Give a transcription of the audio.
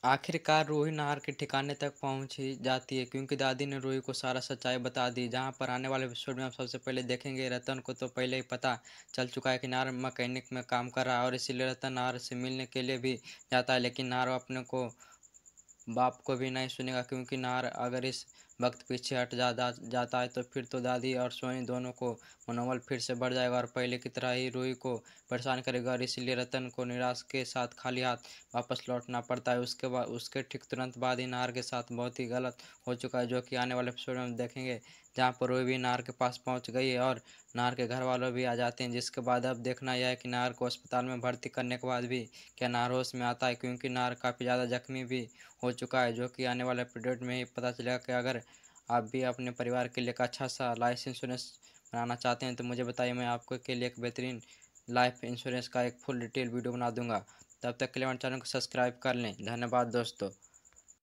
आखिरकार रूही नाहर के ठिकाने तक पहुंची जाती है क्योंकि दादी ने रूही को सारा सच्चाई बता दी। जहां पर आने वाले एपिसोड में हम सबसे पहले देखेंगे रतन को तो पहले ही पता चल चुका है कि नाहर मैकेनिक में काम कर रहा है और इसीलिए रतन नाहर से मिलने के लिए भी जाता है। लेकिन नाहर अपने को बाप को भी नहीं सुनेगा क्योंकि नाहर अगर इस वक्त पीछे हट जाता है तो फिर तो दादी और सोनी दोनों को मनोबल फिर से बढ़ जाएगा और पहले की तरह ही रूही को परेशान करेगा और इसीलिए रतन को निराश के साथ खाली हाथ वापस लौटना पड़ता है। उसके बाद उसके ठीक तुरंत बाद ही नाहर के साथ बहुत ही गलत हो चुका है जो कि आने वाले एपिसोड में हम देखेंगे। जहाँ पर रूही भी नाहर के पास पहुँच गई है और नाहर के घर वालों भी आ जाते हैं, जिसके बाद अब देखना यह है कि नाहर को अस्पताल में भर्ती करने के बाद भी क्या नाहर होश में आता है क्योंकि नाहर काफ़ी ज़्यादा जख्मी भी हो चुका है, जो कि आने वाले अपडेट में ही पता चलेगा। कि अगर आप भी अपने परिवार के लिए एक अच्छा सा लाइफ इंश्योरेंस बनाना चाहते हैं तो मुझे बताइए, मैं आपको के लिए एक बेहतरीन लाइफ इंश्योरेंस का एक फुल डिटेल वीडियो बना दूंगा। तब तक के लिए हमारे चैनल को सब्सक्राइब कर लें। धन्यवाद दोस्तों।